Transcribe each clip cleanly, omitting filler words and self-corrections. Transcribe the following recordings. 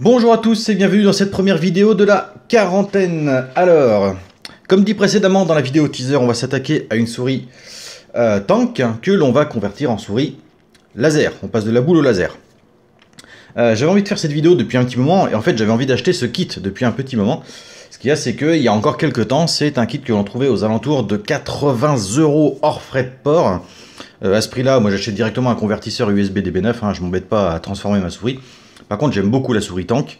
Bonjour à tous et bienvenue dans cette première vidéo de la quarantaine. Alors, comme dit précédemment dans la vidéo teaser, on va s'attaquer à une souris tank que l'on va convertir en souris laser. On passe de la boule au laser. J'avais envie de faire cette vidéo depuis un petit moment et en fait j'avais envie d'acheter ce kit depuis un petit moment. Ce qu'il y a, c'est qu'il y a encore quelques temps, c'est un kit que l'on trouvait aux alentours de 80 € hors frais de port. À ce prix-là, moi j'achète directement un convertisseur USB DB9, hein, je m'embête pas à transformer ma souris. Par contre, j'aime beaucoup la souris tank,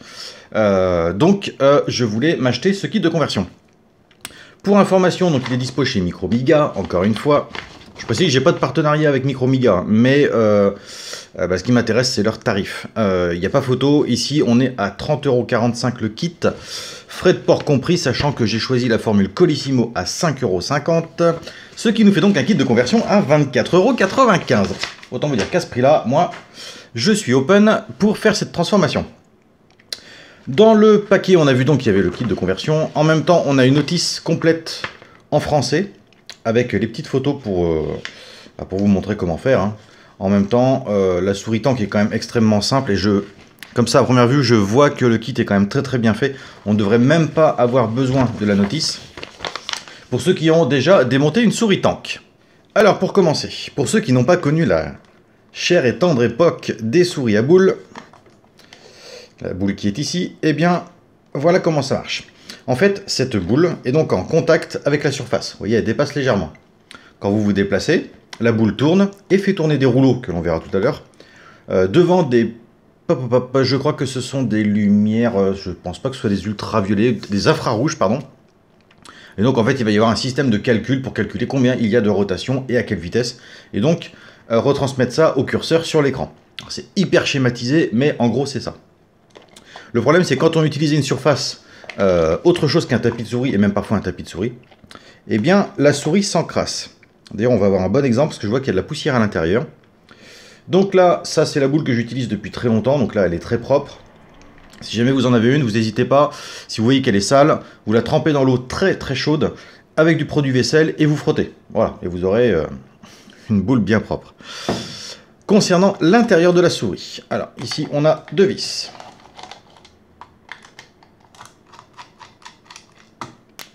donc je voulais m'acheter ce kit de conversion. Pour information, donc il est dispo chez Micromiga, encore une fois. Je précise que j'ai pas de partenariat avec Micromiga, mais ce qui m'intéresse, c'est leur tarif. Il n'y a pas photo, ici on est à 30,45 € le kit, frais de port compris, sachant que j'ai choisi la formule Colissimo à 5,50 €, ce qui nous fait donc un kit de conversion à 24,95 €. Autant vous dire qu'à ce prix-là, moi, je suis open pour faire cette transformation. Dans le paquet, on a vu donc qu'il y avait le kit de conversion. En même temps, on a une notice complète en français, avec les petites photos pour vous montrer comment faire, hein. En même temps, la souris tank est quand même extrêmement simple et comme ça à première vue, je vois que le kit est quand même très bien fait. On ne devrait même pas avoir besoin de la notice pour ceux qui ont déjà démonté une souris tank. Alors pour commencer, pour ceux qui n'ont pas connu la chère et tendre époque des souris à boule, la boule qui est ici, eh bien voilà comment ça marche. En fait, cette boule est donc en contact avec la surface. Vous voyez, elle dépasse légèrement. Quand vous vous déplacez, la boule tourne et fait tourner des rouleaux, que l'on verra tout à l'heure, devant des... Je crois que ce sont des lumières, je ne pense pas que ce soit des ultraviolets, des infrarouges, pardon. Et donc en fait, il va y avoir un système de calcul pour calculer combien il y a de rotation et à quelle vitesse. Et donc, retransmettre ça au curseur sur l'écran. C'est hyper schématisé, mais en gros, c'est ça. Le problème, c'est quand on utilise une surface autre chose qu'un tapis de souris, et même parfois un tapis de souris, eh bien, la souris s'encrasse. D'ailleurs, on va avoir un bon exemple, parce que je vois qu'il y a de la poussière à l'intérieur. Donc là, ça, c'est la boule que j'utilise depuis très longtemps, donc là, elle est très propre. Si jamais vous en avez une, vous n'hésitez pas, si vous voyez qu'elle est sale, vous la trempez dans l'eau très chaude, avec du produit vaisselle, et vous frottez. Voilà, et vous aurez une boule bien propre. Concernant l'intérieur de la souris, alors, ici, on a deux vis.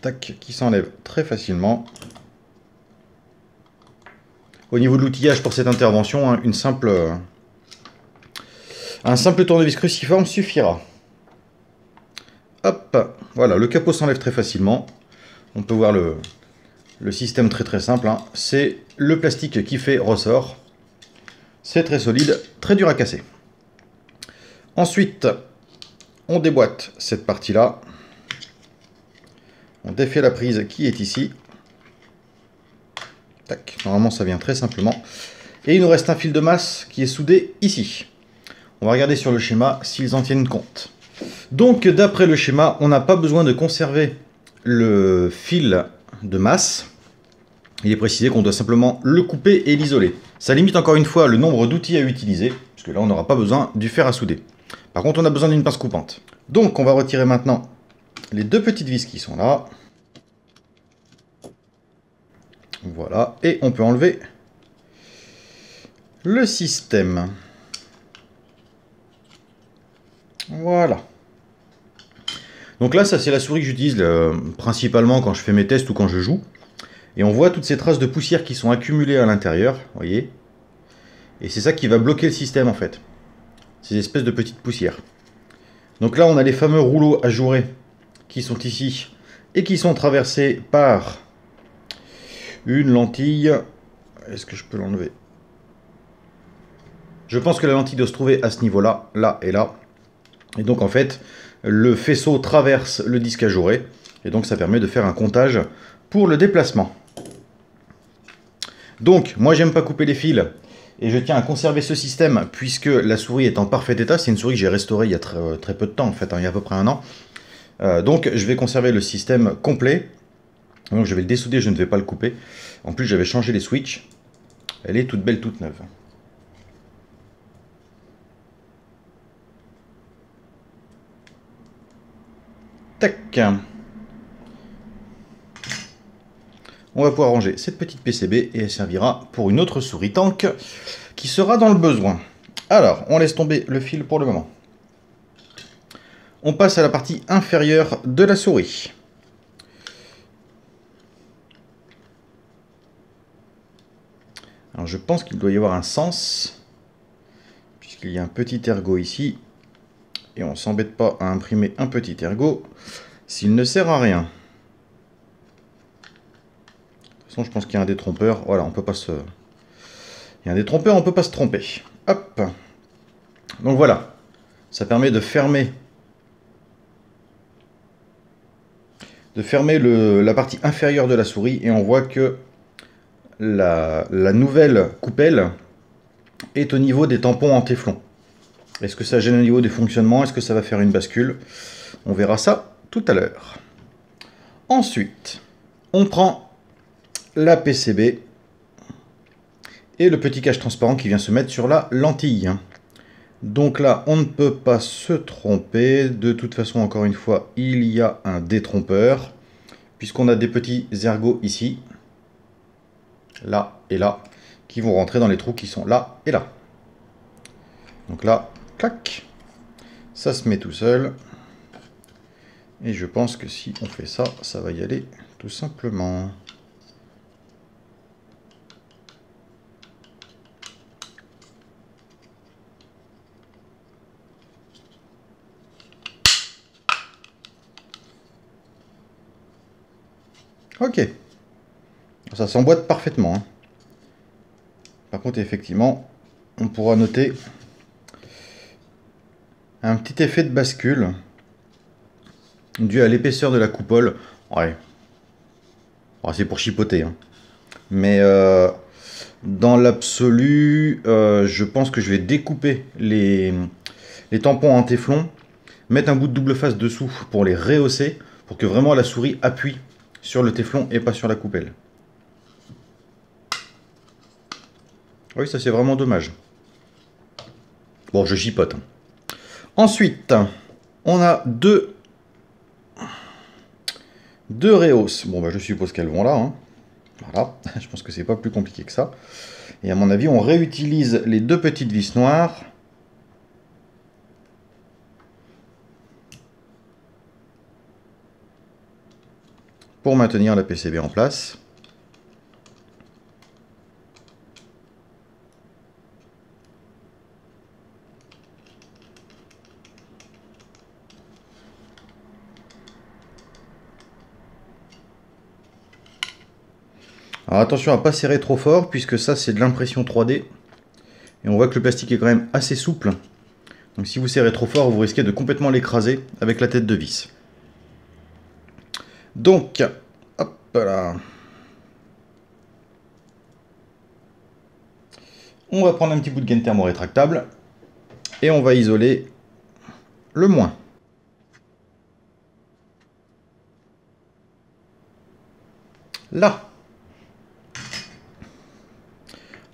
Tac, qui s'enlève très facilement. Au niveau de l'outillage pour cette intervention, hein, un simple tournevis cruciforme suffira. Hop, voilà, le capot s'enlève très facilement. On peut voir le système très simple, hein. C'est le plastique qui fait ressort. C'est très solide, très dur à casser. Ensuite, on déboîte cette partie-là. On défait la prise qui est ici. Tac, normalement ça vient très simplement. Et il nous reste un fil de masse qui est soudé ici. On va regarder sur le schéma s'ils en tiennent compte. Donc d'après le schéma, on n'a pas besoin de conserver le fil de masse. Il est précisé qu'on doit simplement le couper et l'isoler. Ça limite encore une fois le nombre d'outils à utiliser, puisque là on n'aura pas besoin du fer à souder. Par contre on a besoin d'une pince coupante. Donc on va retirer maintenant les deux petites vis qui sont là. Voilà, et on peut enlever le système. Voilà. Donc là, ça c'est la souris que j'utilise principalement quand je fais mes tests ou quand je joue. Et on voit toutes ces traces de poussière qui sont accumulées à l'intérieur, vous voyez. Et c'est ça qui va bloquer le système en fait. Ces espèces de petites poussières. Donc là, on a les fameux rouleaux ajourés qui sont ici et qui sont traversés par une lentille. Est-ce que je peux l'enlever? Je pense que la lentille doit se trouver à ce niveau-là, là et là. Et donc en fait, le faisceau traverse le disque ajouré. Et donc ça permet de faire un comptage pour le déplacement. Donc, moi j'aime pas couper les fils. Et je tiens à conserver ce système puisque la souris est en parfait état. C'est une souris que j'ai restaurée il y a très peu de temps en fait, hein, il y a à peu près un an. Donc je vais conserver le système complet. Donc je vais le dessouder, je ne vais pas le couper. En plus j'avais changé les switches. Elle est toute belle, toute neuve. Tac. On va pouvoir ranger cette petite PCB et elle servira pour une autre souris tank qui sera dans le besoin. Alors, on laisse tomber le fil pour le moment. on passe à la partie inférieure de la souris. Alors je pense qu'il doit y avoir un sens, puisqu'il y a un petit ergot ici, et on ne s'embête pas à imprimer un petit ergot s'il ne sert à rien. De toute façon, je pense qu'il y a un détrompeur. Voilà, on peut pas se... Il y a un détrompeur, on peut pas se tromper. Hop. Donc voilà, ça permet de fermer la partie inférieure de la souris, et on voit que la nouvelle coupelle est au niveau des tampons en téflon. Est-ce que ça gêne au niveau des fonctionnements? Est-ce que ça va faire une bascule? On verra ça tout à l'heure. Ensuite, on prend la PCB et le petit cache transparent qui vient se mettre sur la lentille. Donc là, on ne peut pas se tromper. De toute façon, encore une fois, il y a un détrompeur, puisqu'on a des petits ergots ici, là et là, qui vont rentrer dans les trous qui sont là et là. Donc là, clac, ça se met tout seul. Et je pense que si on fait ça, ça va y aller tout simplement. Ok. Ça s'emboîte parfaitement, hein. Par contre, effectivement, on pourra noter un petit effet de bascule dû à l'épaisseur de la coupole. Ouais. Oh, c'est pour chipoter, hein. Mais dans l'absolu, je pense que je vais découper les tampons en téflon, mettre un bout de double face dessous pour les rehausser, pour que vraiment la souris appuie sur le téflon et pas sur la coupelle. Oui, ça c'est vraiment dommage. Bon, je chipote. Ensuite, on a deux rehausses. Bon, bah, je suppose qu'elles vont là, hein. Voilà, je pense que c'est pas plus compliqué que ça. Et à mon avis, on réutilise les deux petites vis noires. Pour maintenir la PCB en place. Alors attention à ne pas serrer trop fort, puisque ça c'est de l'impression 3D. Et on voit que le plastique est quand même assez souple. Donc si vous serrez trop fort, vous risquez de complètement l'écraser avec la tête de vis. Donc, hop là. On va prendre un petit bout de gaine thermorétractable. Et on va isoler le moins. Là.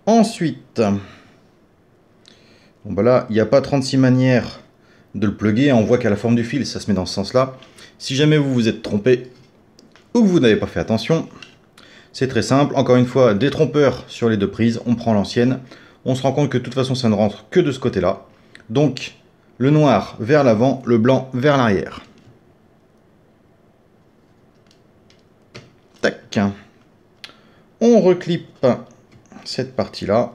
Ensuite, bon bah là, il n'y a pas 36 manières de le plugger. On voit qu'à la forme du fil, ça se met dans ce sens-là. Si jamais vous vous êtes trompé ou que vous n'avez pas fait attention, c'est très simple. Encore une fois, détrompeur sur les deux prises. On prend l'ancienne. On se rend compte que de toute façon, ça ne rentre que de ce côté-là. Donc, le noir vers l'avant, le blanc vers l'arrière. Tac. On reclippe cette partie-là.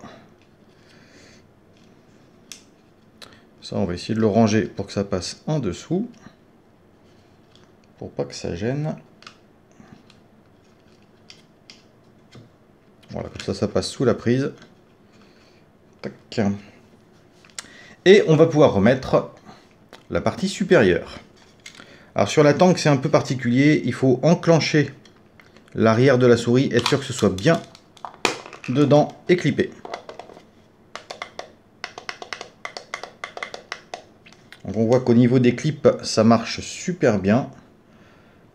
Ça, on va essayer de le ranger pour que ça passe en dessous. Pour pas que ça gêne. Voilà, comme ça passe sous la prise. Tac. Et on va pouvoir remettre la partie supérieure. Alors sur la tank, c'est un peu particulier. Il faut enclencher l'arrière de la souris, être sûr que ce soit bien dedans et clippé. Donc on voit qu'au niveau des clips, ça marche super bien.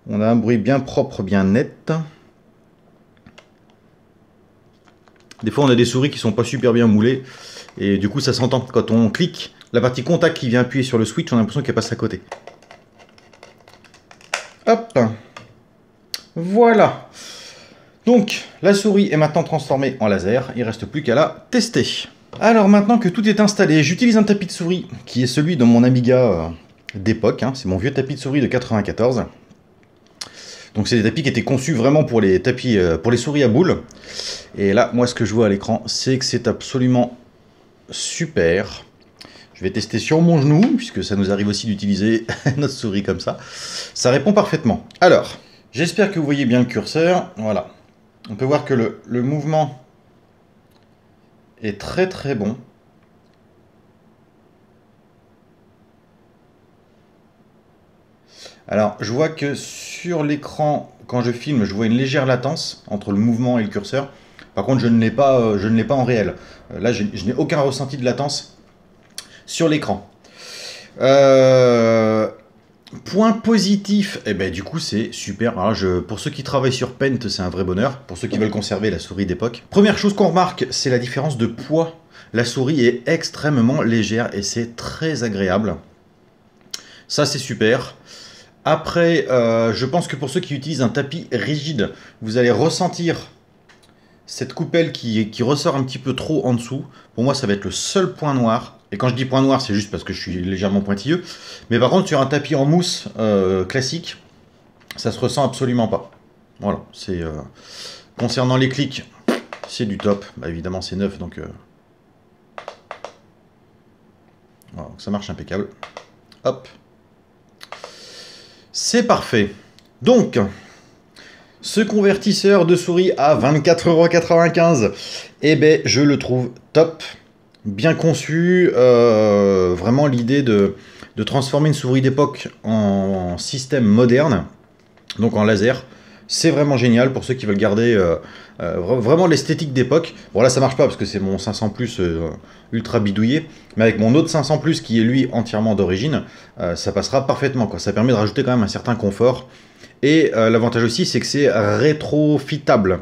On a un bruit bien propre, bien net. Des fois, on a des souris qui sont pas super bien moulées. Et du coup, ça s'entend. Quand on clique, la partie contact qui vient appuyer sur le switch, on a l'impression qu'elle passe à côté. Hop. Voilà. Donc, la souris est maintenant transformée en laser. Il ne reste plus qu'à la tester. Alors, maintenant que tout est installé, j'utilise un tapis de souris qui est celui de mon Amiga d'époque, hein. C'est mon vieux tapis de souris de 94. Donc c'est des tapis qui étaient conçus vraiment pour les tapis, pour les souris à boules. Et là, moi, ce que je vois à l'écran, c'est que c'est absolument super. Je vais tester sur mon genou, puisque ça nous arrive aussi d'utiliser notre souris comme ça. Ça répond parfaitement. Alors, j'espère que vous voyez bien le curseur. Voilà. On peut voir que le mouvement est très très bon. Alors, je vois que sur l'écran, quand je filme, je vois une légère latence entre le mouvement et le curseur. Par contre, je ne l'ai pas en réel. Là, je n'ai aucun ressenti de latence sur l'écran. Point positif, eh ben, du coup, c'est super. Alors, pour ceux qui travaillent sur Paint, c'est un vrai bonheur. Pour ceux qui veulent conserver la souris d'époque. Première chose qu'on remarque, c'est la différence de poids. La souris est extrêmement légère et c'est très agréable. Ça, c'est super. Après, je pense que pour ceux qui utilisent un tapis rigide, vous allez ressentir cette coupelle qui ressort un petit peu trop en dessous. Pour moi, ça va être le seul point noir. Et quand je dis point noir, c'est juste parce que je suis légèrement pointilleux. Mais par contre, sur un tapis en mousse classique, ça se ressent absolument pas. Voilà, c'est concernant les clics, c'est du top. Bah, évidemment, c'est neuf, donc voilà, ça marche impeccable. Hop. C'est parfait. Donc, ce convertisseur de souris à 24,95 €, eh ben, je le trouve top, bien conçu. Vraiment l'idée de transformer une souris d'époque en système moderne, donc en laser, c'est vraiment génial pour ceux qui veulent garder vraiment l'esthétique d'époque. Bon là ça marche pas parce que c'est mon 500 Plus ultra bidouillé, mais avec mon autre 500 Plus qui est lui entièrement d'origine, ça passera parfaitement, quoi. Ça permet de rajouter quand même un certain confort. Et l'avantage aussi, c'est que c'est rétrofitable.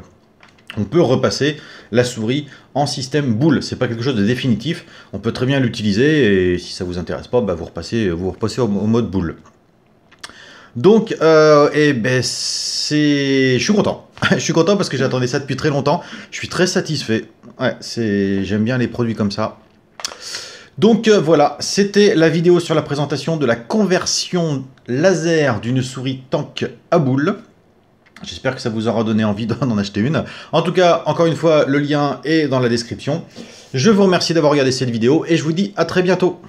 On peut repasser la souris en système boule. C'est pas quelque chose de définitif. On peut très bien l'utiliser et si ça vous intéresse pas, bah vous repassez au mode boule. Donc, eh ben, je suis content. Je suis content parce que j'attendais ça depuis très longtemps. Je suis très satisfait. Ouais, j'aime bien les produits comme ça. Donc voilà, c'était la vidéo sur la présentation de la conversion laser d'une souris tank à boule. J'espère que ça vous aura donné envie d'en acheter une. En tout cas, encore une fois, le lien est dans la description. Je vous remercie d'avoir regardé cette vidéo et je vous dis à très bientôt.